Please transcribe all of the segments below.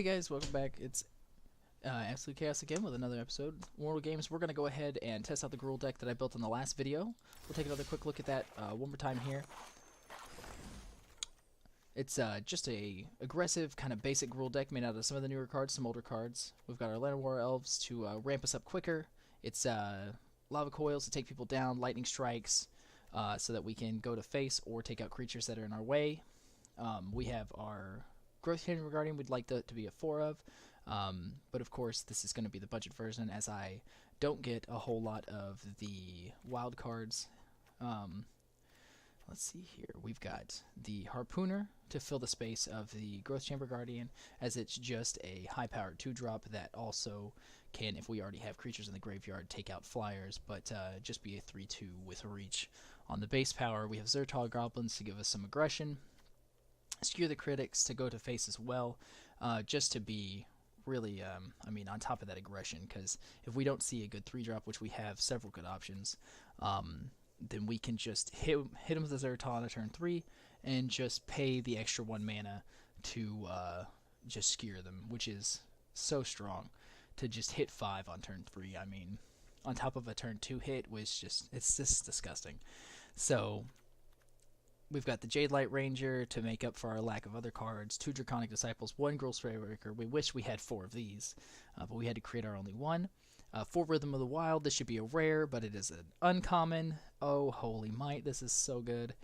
Hey guys, welcome back. It's Absolute Chaos again with another episode. Immortal Games, we're going to go ahead and test out the Gruul deck that I built in the last video. We'll take another quick look at that one more time here. It's just a aggressive, kind of basic Gruul deck made out of some of the newer cards, some older cards. We've got our Land of War Elves to ramp us up quicker. It's Lava Coils to take people down, Lightning Strikes, so that we can go to face or take out creatures that are in our way. We have our Growth Chamber Guardian we'd like to be a 4 of, but of course this is going to be the budget version as I don't get a whole lot of the wild cards. Let's see here, we've got the Harpooner to fill the space of the Growth Chamber Guardian, as it's just a high-powered 2-drop that also can, if we already have creatures in the graveyard, take out flyers, but just be a 3-2 with reach. On the base power, we have Zertal Goblins to give us some aggression, Skewer the Critics to go to face as well, just to be really, I mean, on top of that aggression, because if we don't see a good 3-drop, which we have several good options, then we can just hit him with the Zertal on a turn 3, and just pay the extra 1 mana to just skewer them, which is so strong, to just hit 5 on turn 3. I mean, on top of a turn 2 hit, was just, it's just disgusting. So we've got the Jade Light Ranger to make up for our lack of other cards, 2 Draconic Disciples, 1 Gruul Spellbreaker. We wish we had 4 of these, but we had to create our only one. 4 Rythm of the Wild. This should be a rare, but it is an uncommon. Oh, holy might, this is so good.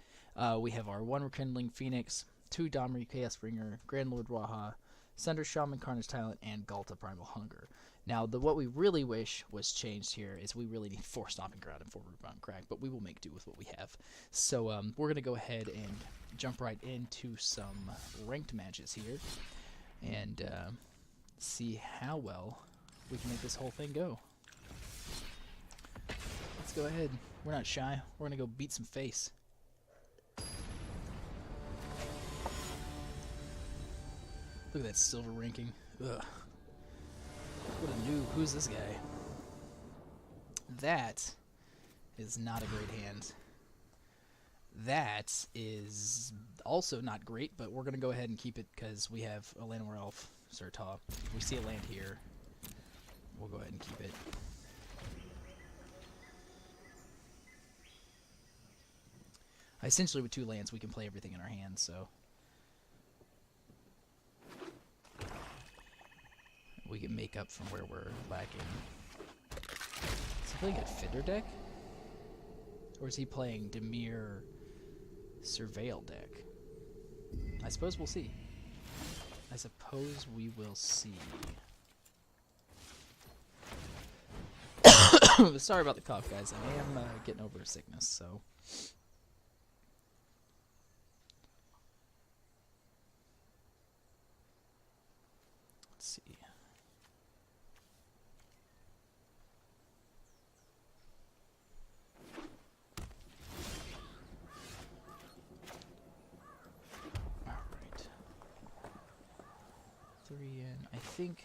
We have our 1 Rekindling Phoenix, 2 Domri Chaosbringer, Grand Lord Waha, Sunder Shaman, Carnage Talent, and Galta Primal Hunger. Now, what we really wish was changed here is we really need 4 Stomping Ground and 4 Rootbound Crag, but we will make do with what we have. So we're going to go ahead and jump right into some ranked matches here and see how well we can make this whole thing go. Let's go ahead. We're not shy. We're going to go beat some face. Look at that silver ranking. Ugh. What a noob. Who's this guy? That is not a great hand. That is also not great, but we're going to go ahead and keep it because we have a Land of War Elf, Zertal. If we see a land here, we'll go ahead and keep it. Essentially, with 2 lands, we can play everything in our hand, so we can make up from where we're lacking. Is he playing a Fitter deck? Or is he playing Dimir Surveil deck? I suppose we'll see. I suppose we will see. Sorry about the cough, guys. I am getting over a sickness, so. Let's see. Alright. 3 in. I think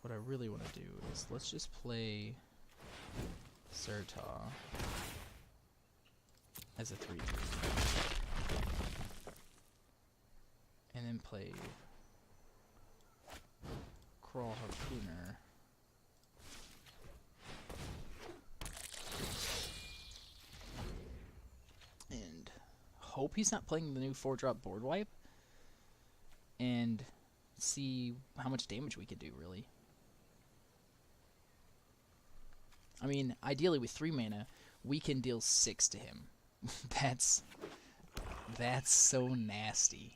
what I really want to do is let's just play Zertal as a 3-3. And then play Crawl Harpooner. And hope he's not playing the new 4-drop board wipe. And see how much damage we can do, really. I mean, ideally with 3 mana, we can deal 6 to him. That's so nasty.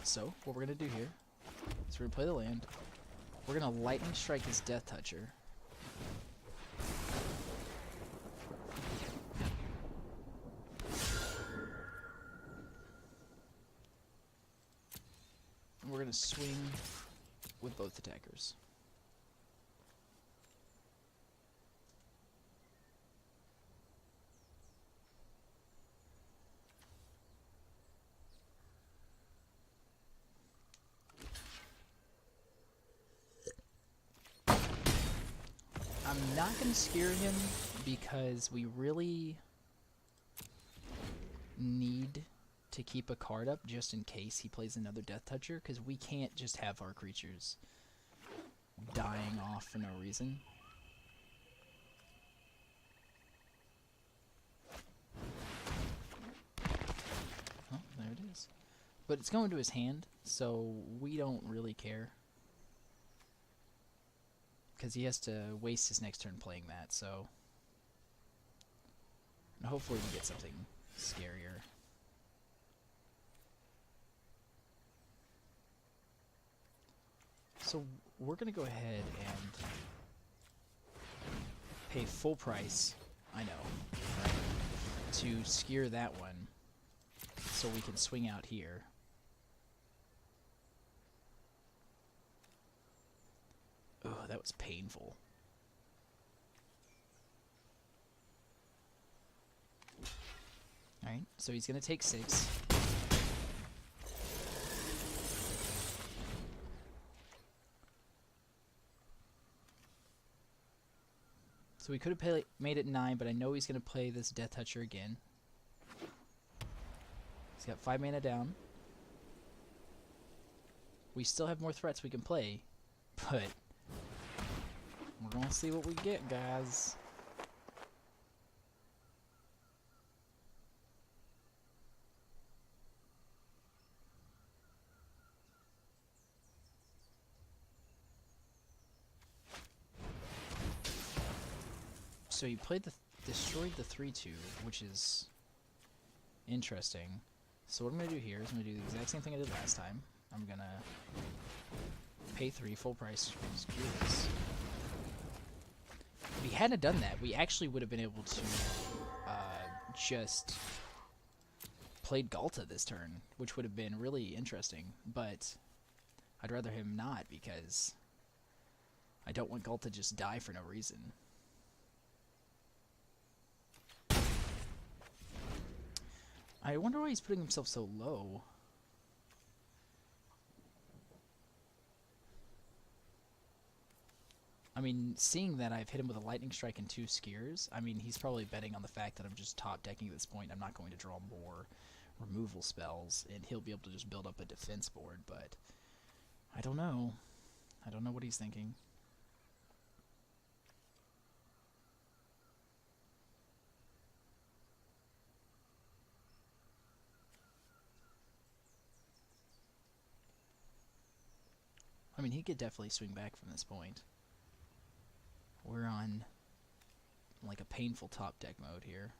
So, what we're going to do here is we're going to play the land. We're going to Lightning Strike his Death Toucher. And we're going to swing with both attackers. I'm not going to scare him because we really need to keep a card up just in case he plays another Death Toucher, because we can't just have our creatures dying off for no reason. Oh, there it is. But it's going to his hand, so we don't really care. Because he has to waste his next turn playing that, so... And hopefully we get something scarier. So we're going to go ahead and pay full price, I know, right, to skewer that one so we can swing out here. Oh, that was painful. Alright, so he's going to take 6. So we could have made it 9, but I know he's going to play this Death Toucher again. He's got 5 mana down. We still have more threats we can play, but we're going to see what we get, guys. So he played destroyed the 3/2, which is interesting. So what I'm going to do here is I'm going to do the exact same thing I did last time. I'm going to pay 3 full price to skewer this. If he hadn't done that, we actually would have been able to just played Galta this turn, which would have been really interesting. But I'd rather him not, because I don't want Galta to just die for no reason. I wonder why he's putting himself so low. I mean, seeing that I've hit him with a Lightning Strike and 2 Skiers, I mean, he's probably betting on the fact that I'm just top decking at this point. I'm not going to draw more removal spells, and he'll be able to just build up a defense board, but I don't know. I don't know what he's thinking. I mean, he could definitely swing back from this point. We're on, like, a painful top deck mode here.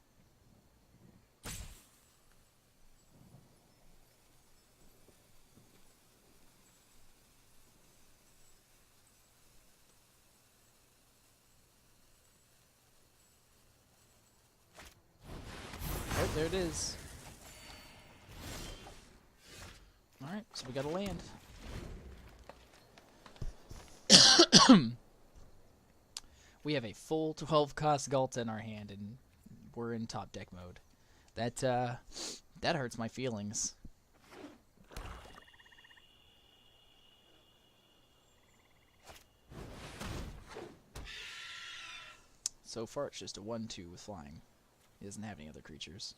Oh, there it is. Alright, so we got a land. We have a full 12 cost Galta in our hand, and we're in top deck mode. That hurts my feelings. So far, it's just a 1/2 with flying. He doesn't have any other creatures.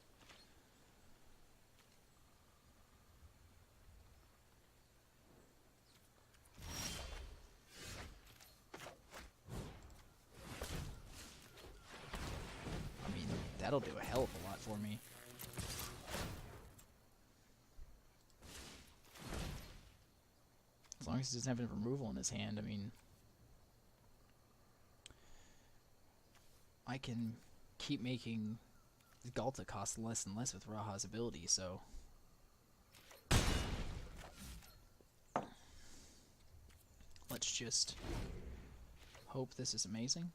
That'll do a hell of a lot for me. As long as he doesn't have any removal in his hand, I mean, I can keep making Galta cost less and less with Raha's ability, so... Let's just hope this is amazing.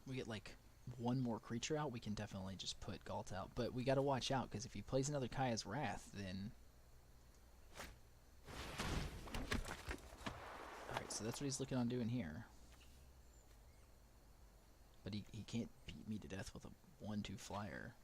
We get like one more creature out, we can definitely just put Galta out. But we gotta watch out, because if he plays another Kaya's Wrath, then... Alright, so that's what he's looking on doing here. But he can't beat me to death with a 1/2 flyer.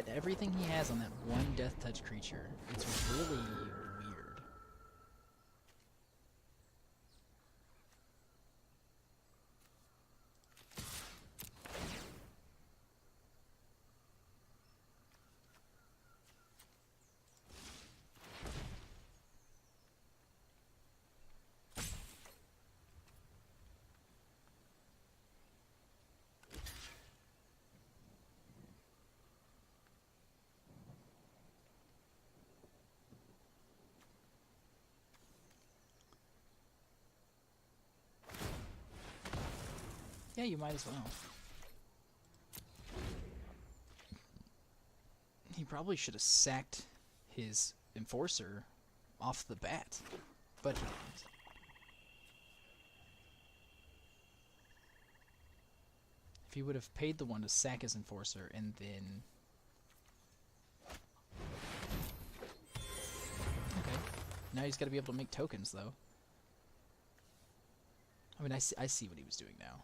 bet everything he has on that one Death Touch creature. It's really weird. Yeah, you might as well. He probably should have sacked his Enforcer off the bat, but he didn't. If he would have paid the one to sack his Enforcer and then... Okay. Now he's got to be able to make tokens, though. I mean, I see what he was doing now.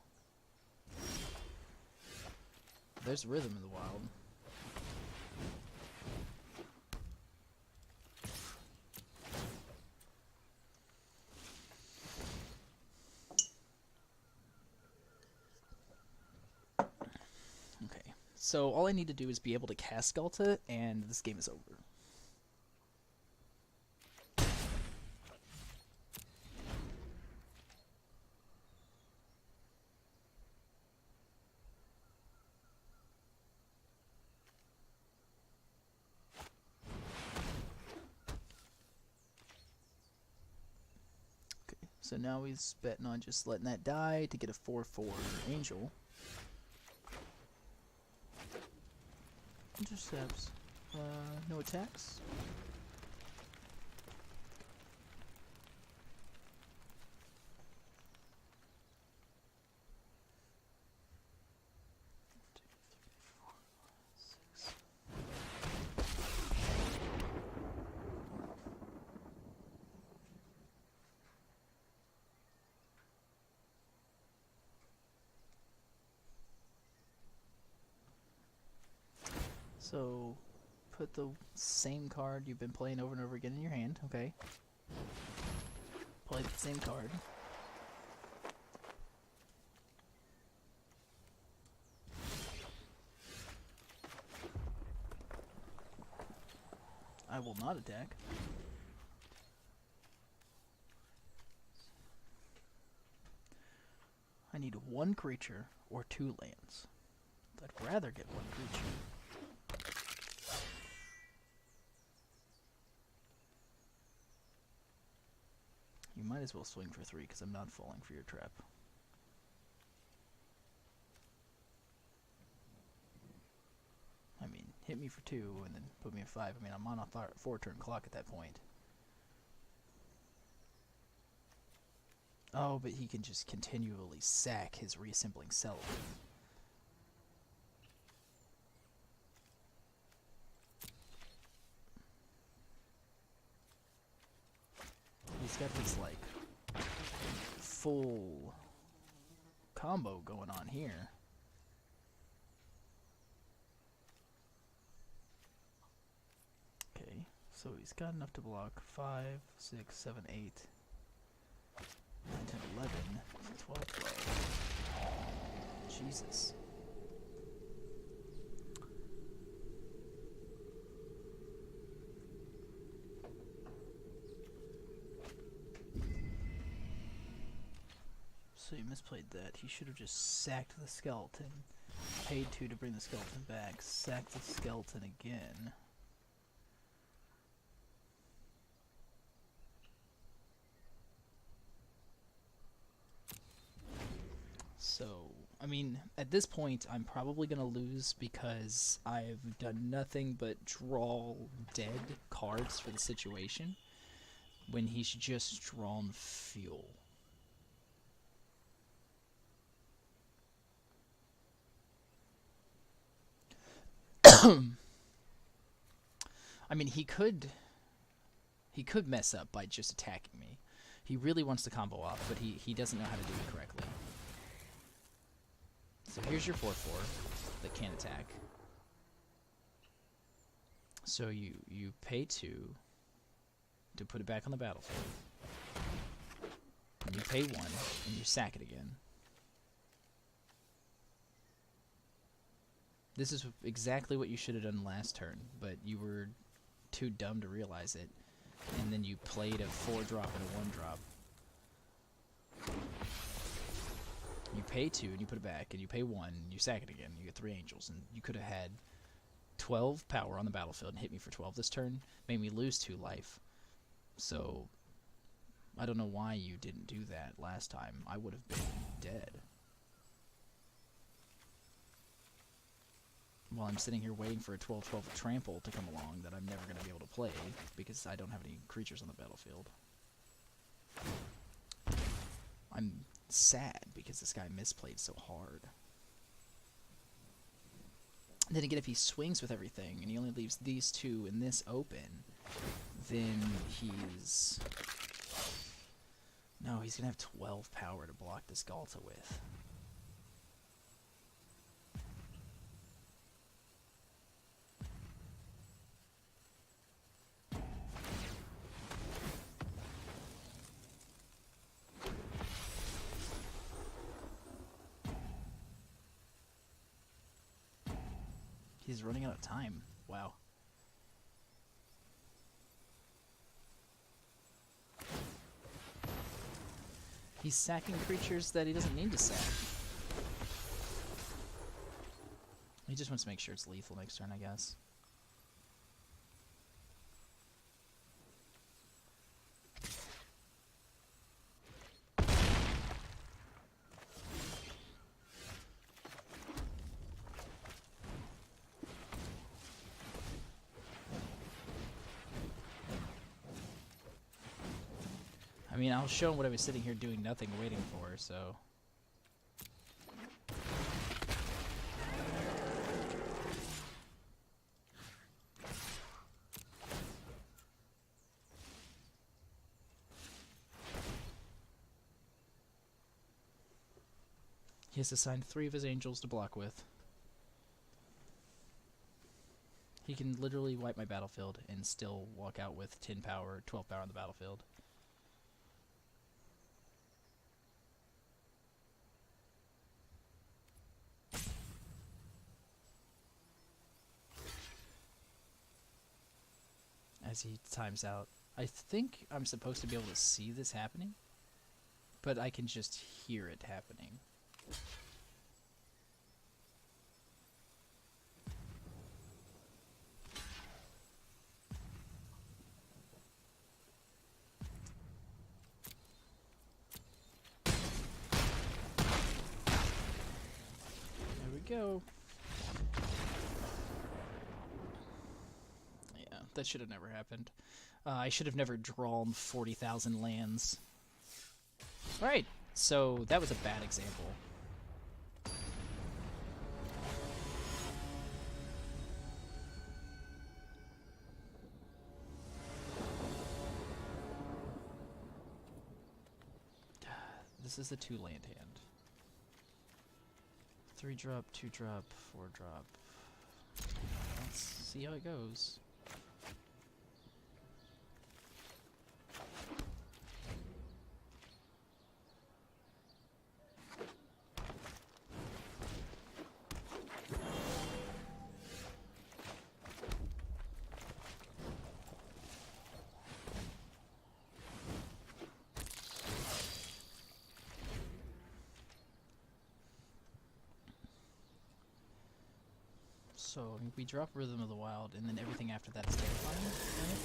There's Rythm in the wild. Okay, so all I need to do is be able to cast Skelta, and this game is over. So now he's betting on just letting that die to get a 4/4 Angel. Intercepts. No attacks. So, put the same card you've been playing over and over again in your hand, okay? Play the same card. I will not attack. I need one creature or 2 lands. I'd rather get one creature. You might as well swing for 3 because I'm not falling for your trap. I mean, hit me for 2 and then put me at 5. I mean, I'm on a 4-turn clock at that point. Oh, but he can just continually sack his reassembling cell. He's got this, like, full combo going on here. Okay, so he's got enough to block 5, 6, 7, 8, 9, 10, 11, 12, 12. Jesus. So he misplayed that. He should have just sacked the skeleton, paid 2 to bring the skeleton back, sacked the skeleton again. So, I mean, at this point, I'm probably going to lose because I've done nothing but draw dead cards for the situation when he's just drawn fuel. I mean, he could mess up by just attacking me. He really wants to combo off, but he doesn't know how to do it correctly. So here's your 4/4 that can't attack. So you pay 2 to put it back on the battlefield. And you pay 1 and you sack it again. This is exactly what you should have done last turn, but you were too dumb to realize it. And then you played a 4-drop and a 1-drop. You pay 2 and you put it back, and you pay 1 and you sack it again. You get 3 angels, and you could have had 12 power on the battlefield and hit me for 12 this turn. Made me lose 2 life. So I don't know why you didn't do that last time. I would have been dead. While I'm sitting here waiting for a 12-12 trample to come along that I'm never going to be able to play because I don't have any creatures on the battlefield. I'm sad because this guy misplayed so hard. And then again, if he swings with everything and he only leaves these 2 and this open, then he's... No, he's going to have 12 power to block this Galta with. He's running out of time. Wow. He's sacking creatures that he doesn't need to sack. He just wants to make sure it's lethal next turn, I guess. I mean, I'll show him what I was sitting here doing nothing, waiting for, so... He has assigned 3 of his angels to block with. He can literally wipe my battlefield and still walk out with 10 power, 12 power on the battlefield. As he times out. I think I'm supposed to be able to see this happening, but I can just hear it happening. There we go. Yeah, that should have never happened. I should have never drawn 40,000 lands. Alright, so that was a bad example. This is the 2-land hand. 3-drop, 2-drop, 4-drop. Let's see how it goes. So we drop Rythm of the Wild, and then everything after that is terrifying, right?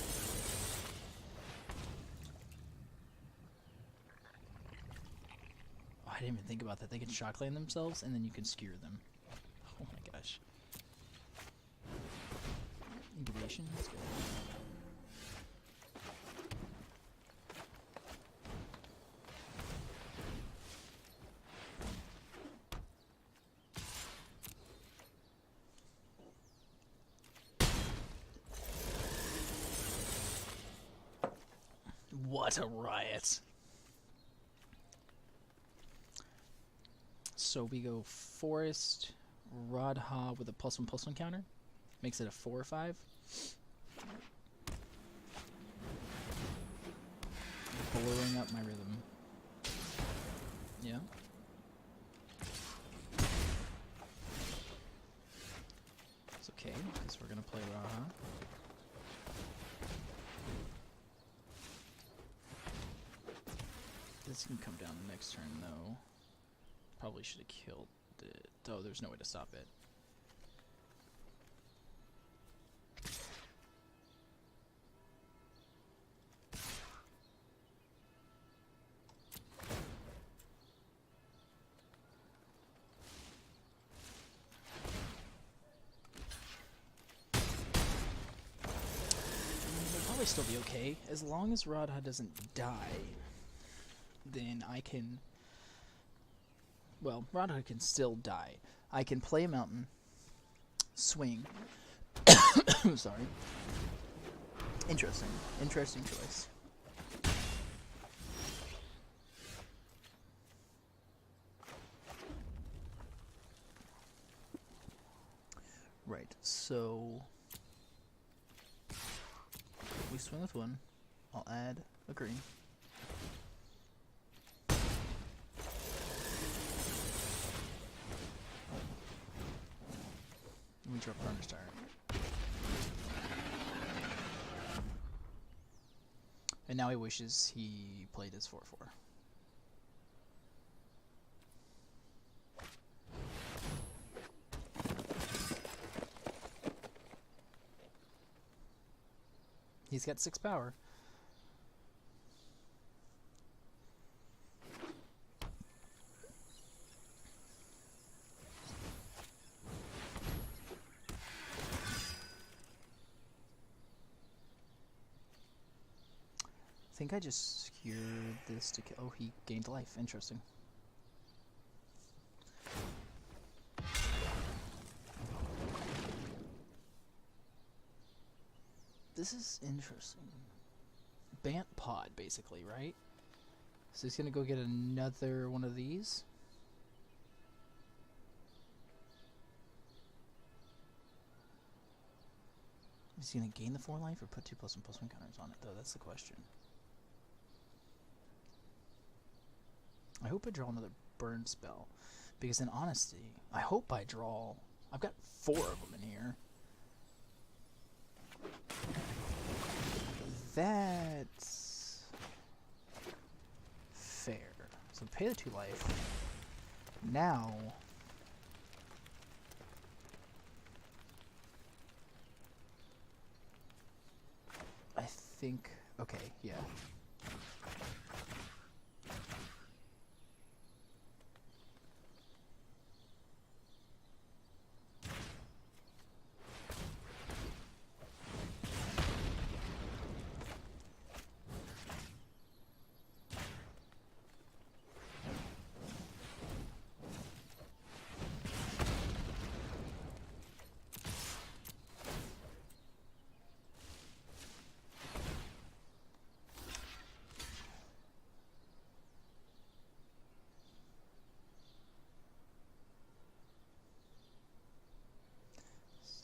Oh, I didn't even think about that. They can shockland themselves, and then you can skewer them. Oh my gosh. Incubation, let's go. What a riot. So we go Forest, Radha with a +1/+1 counter. Makes it a 4 or 5. Blowing up my rhythm. Yeah. It's okay, because we're gonna play Raha. This can come down the next turn, though. Probably should have killed it. Oh, there's no way to stop it. It'll probably still be okay. As long as Radha doesn't die, then I can... Well, Radha can still die. I can play a mountain, swing. Sorry. Interesting. Interesting choice. Right, so... we swing with one. I'll add a green. We drop Burner Star. And now he wishes he played his 4/4. He's got 6 power. I think I just secured this to kill. Oh, he gained life. Interesting. This is interesting. Bant pod, basically, right? So he's gonna go get another one of these. Is he gonna gain the 4 life or put 2+1/+1 counters on it, though? That's the question. I hope I draw another burn spell, because in honesty, I hope I draw... I've got 4 of them in here. That's fair. So pay the 2 life. Now... I think... okay, yeah.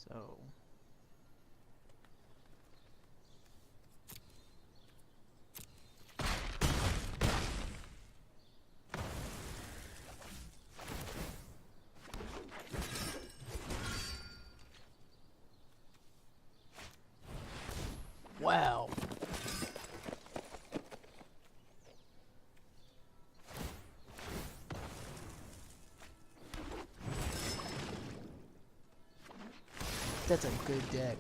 So... wow. That's a good deck.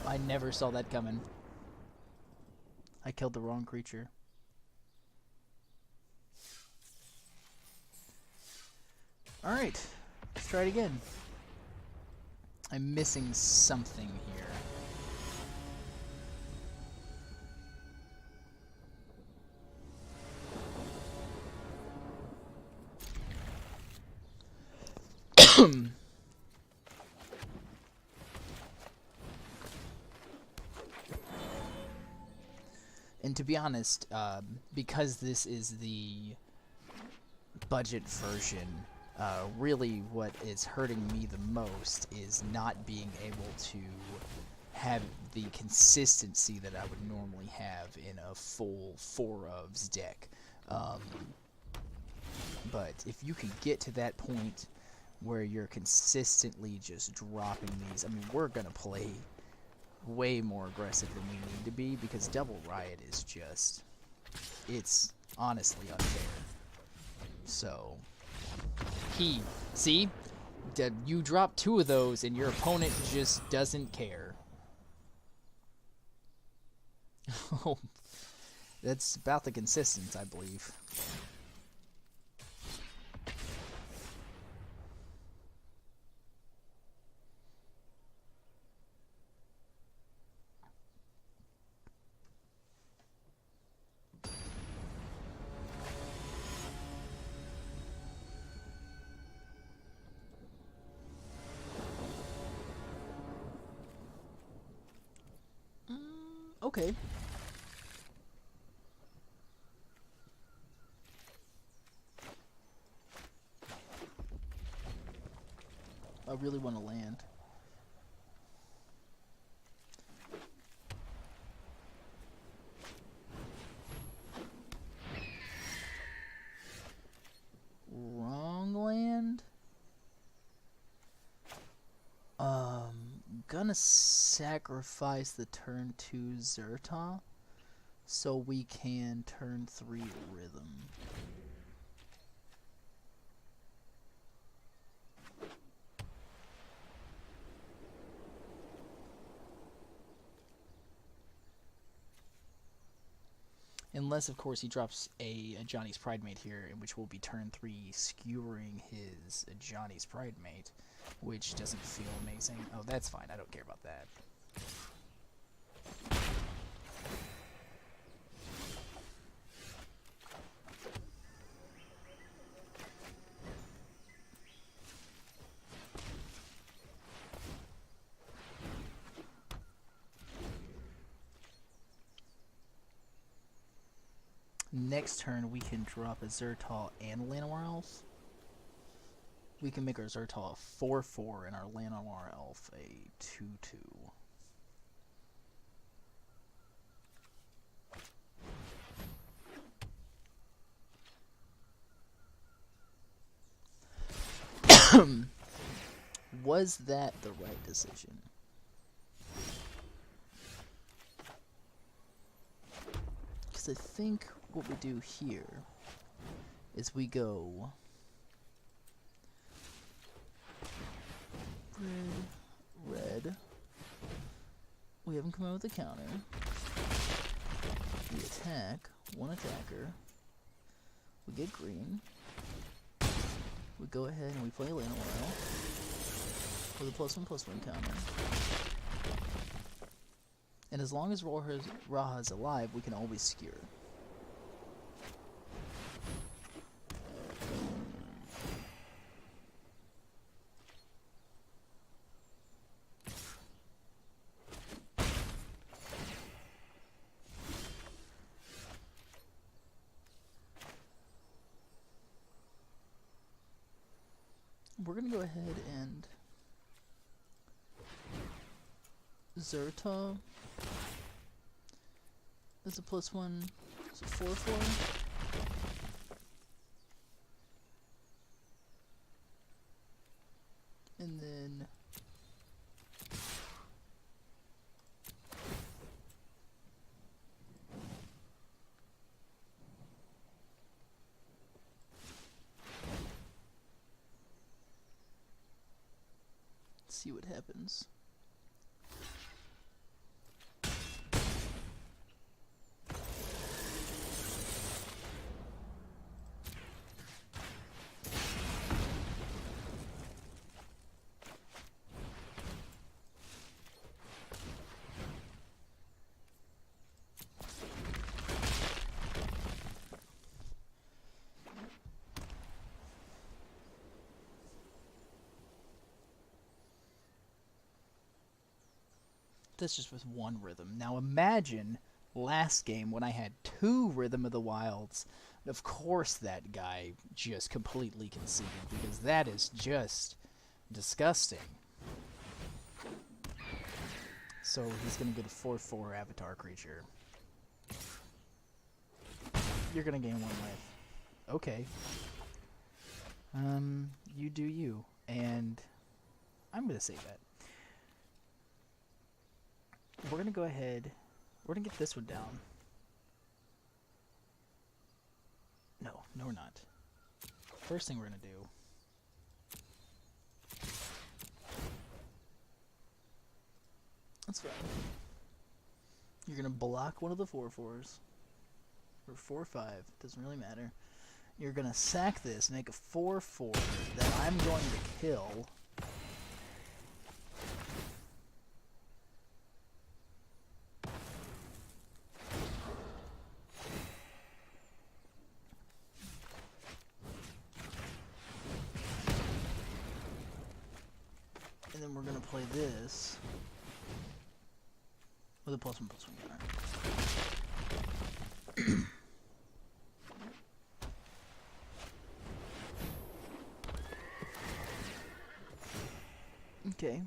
I never saw that coming. I killed the wrong creature. Alright, let's try it again. I'm missing something here. And to be honest, because this is the budget version, really what is hurting me the most is not being able to have the consistency that I would normally have in a full 4-ofs deck. But if you can get to that point where you're consistently just dropping these, I mean, we're going to play way more aggressive than we need to be, because Devil Riot is just, it's honestly unfair. So, see? You drop 2 of those and your opponent just doesn't care. Oh, that's about the consistency, I believe. Okay. I really want to land. Wrong land? Gonna sacrifice the turn 2 Zerta so we can turn 3 Rythm. Unless, of course, he drops a Johnny's Pridemate here, in which will be turn 3 skewering his Johnny's Pridemate, which doesn't feel amazing. Oh, that's fine. I don't care about that. Next turn, we can drop a Zertal and a Llanowar Elf. We can make our Zertal a 4/4 and our Llanowar Elf a 2/2. Was that the right decision? Because I think what we do here is we go red. We have him come out with a counter. We attack, 1 attacker. We get green. We go ahead and we play Llanowar with a +1/+1 counter. And as long as Raha's alive, we can always skewer. We're gonna go ahead and Zerta is a +1, so 4/4. And then see what happens. That's just with 1 Rythm. Now imagine last game when I had 2 Rythm of the Wilds Of course that guy just completely conceded, because that is just disgusting. So he's going to get a 4/4 avatar creature. You're going to gain 1 life. Okay. You do you. And I'm going to save that. We're going to go ahead. We're going to get this one down. No, we're not. First thing we're going to do. That's fine. You're going to block one of the 4/4s. Or 4/5. Doesn't really matter. You're going to sack this, make a 4/4 that I'm going to kill. And then we're going to play this with a +1/+1 counter. Okay.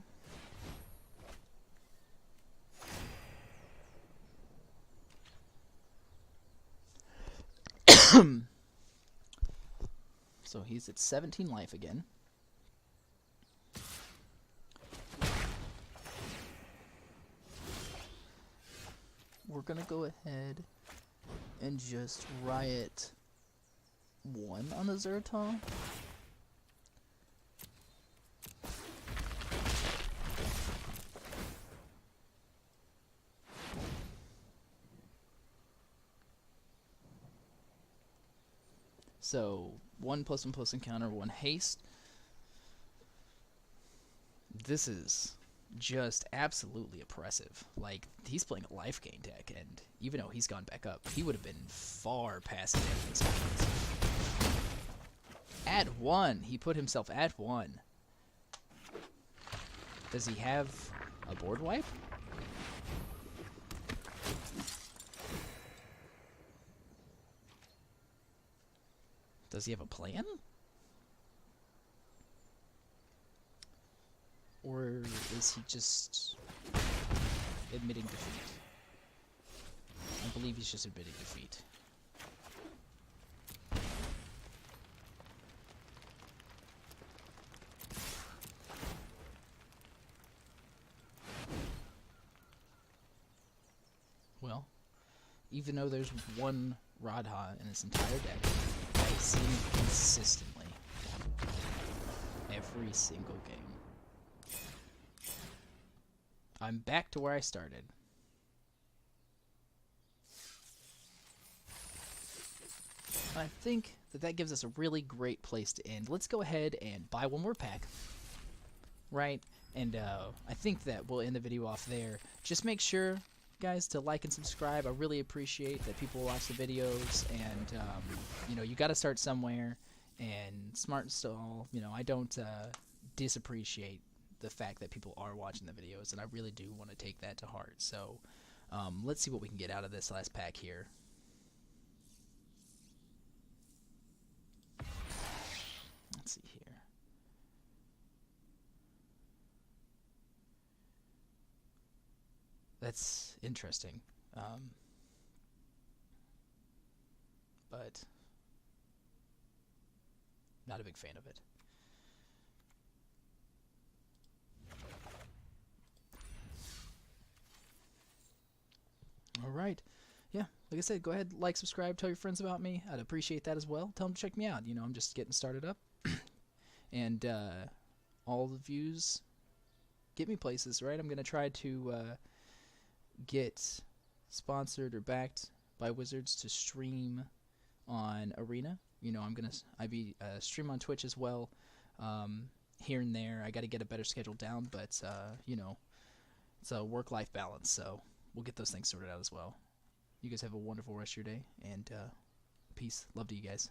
So he's at 17 life again. We're gonna go ahead and just riot 1 on the Zertal. So 1 +1/+1 encounter, 1 haste. This is just absolutely oppressive. Like, he's playing a life gain deck, and even though he's gone back up, he would have been far past the damage experience. At 1, he put himself at 1. Does he have a board wipe? Does he have a plan? Or is he just admitting defeat? I believe he's just admitting defeat. Well, even though there's 1 Radha in his entire deck, I see him consistently every single game. I'm back to where I started. And I think that gives us a really great place to end. Let's go ahead and buy 1 more pack, right? And I think that we'll end the video off there. Just make sure, guys, to like and subscribe. I really appreciate that people watch the videos, and you know, you got to start somewhere. And smart install, you know, I don't disappreciate the fact that people are watching the videos, and I really do want to take that to heart. So let's see what we can get out of this last pack here. Let's see here. That's interesting. But not a big fan of it. Alright. Yeah, like I said, go ahead, like, subscribe, tell your friends about me. I'd appreciate that as well. Tell them to check me out. You know, I'm just getting started up. And all the views get me places, right? I'm going to try to get sponsored or backed by Wizards to stream on Arena. You know, I be stream on Twitch as well, here and there. I got to get a better schedule down, but you know, it's a work-life balance, so we'll get those things sorted out as well. You guys have a wonderful rest of your day, and peace. Love to you guys.